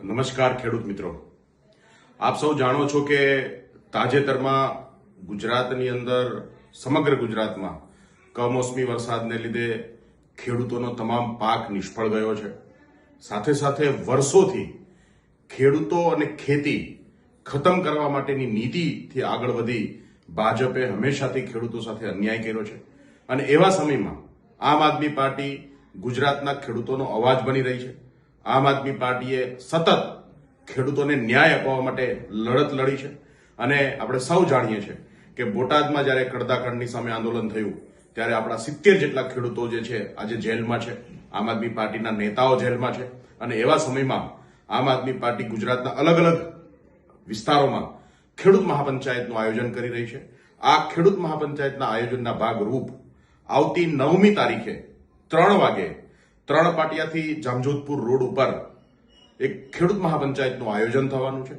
નમસ્કાર ખેડૂત મિત્રો, આપ સૌ જાણો છો કે તાજેતરમાં ગુજરાતની અંદર સમગ્ર ગુજરાતમાં કમોસમી વરસાદને લીધે ખેડૂતોનો તમામ પાક નિષ્ફળ ગયો છે. સાથે સાથે વર્ષોથી ખેડૂતો અને ખેતી ખતમ કરવા માટેની નીતિથી આગળ વધી ભાજપે હંમેશાથી ખેડૂતો સાથે અન્યાય કર્યો છે અને એવા સમયમાં આમ આદમી પાર્ટી ગુજરાતના ખેડૂતોનો અવાજ બની રહી છે. આમ આદમી પાર્ટીએ સતત ખેડૂતોને ન્યાય અપાવવા માટે લડત લડી છે અને આપણે સૌ જાણીએ છીએ કે બોટાદમાં જ્યારે કડદાખંડની સામે આંદોલન થયું ત્યારે આપણા 70 જેટલા ખેડૂતો જે છે આજે જેલમાં છે. આમ આદમી પાર્ટીના નેતાઓ જેલમાં છે અને એવા સમયમાં આમ આદમી પાર્ટી ગુજરાતના અલગ અલગ વિસ્તારોમાં ખેડૂત મહાપંચાયતનું આયોજન કરી રહી છે. આ ખેડૂત મહાપંચાયતના આયોજનના ભાગરૂપ આવતી 9મી તારીખે 3 વાગે 3 પાટિયાથી જામજોધપુર રોડ ઉપર એક ખેડૂત મહાપંચાયતનું આયોજન થવાનું છે.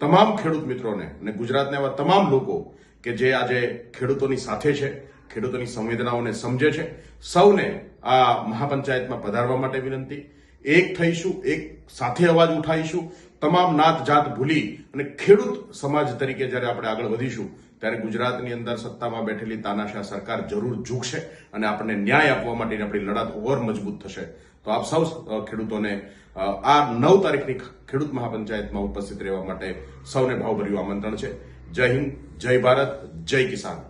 તમામ ખેડૂત મિત્રોને અને ગુજરાતના એવા તમામ લોકો કે જે આજે ખેડૂતોની સાથે છે, ખેડૂતોની સંવેદનાઓને સમજે છે, સૌને આ મહાપંચાયતમાં પધારવા માટે વિનંતી. એક થઈશું, એક સાથે અવાજ ઉઠાવીશું. તમામ નાત જાત ભૂલી અને ખેડૂત સમાજ તરીકે જ્યારે આપણે આગળ વધીશું ત્યારે ગુજરાતની અંદર સત્તામાં બેઠેલી તાનાશાહ સરકાર જરૂર ઝૂકશે અને આપણને ન્યાય આપવા માટેની આપણી લડત ઓર મજબૂત થશે. તો આપ સૌ ખેડૂતોને આ 9 તારીખની ખેડૂત મહાપંચાયતમાં ઉપસ્થિત રહેવા માટે સૌને ભાવભર્યું આમંત્રણ છે. જય હિન્દ, જય ભારત, જય કિસાન.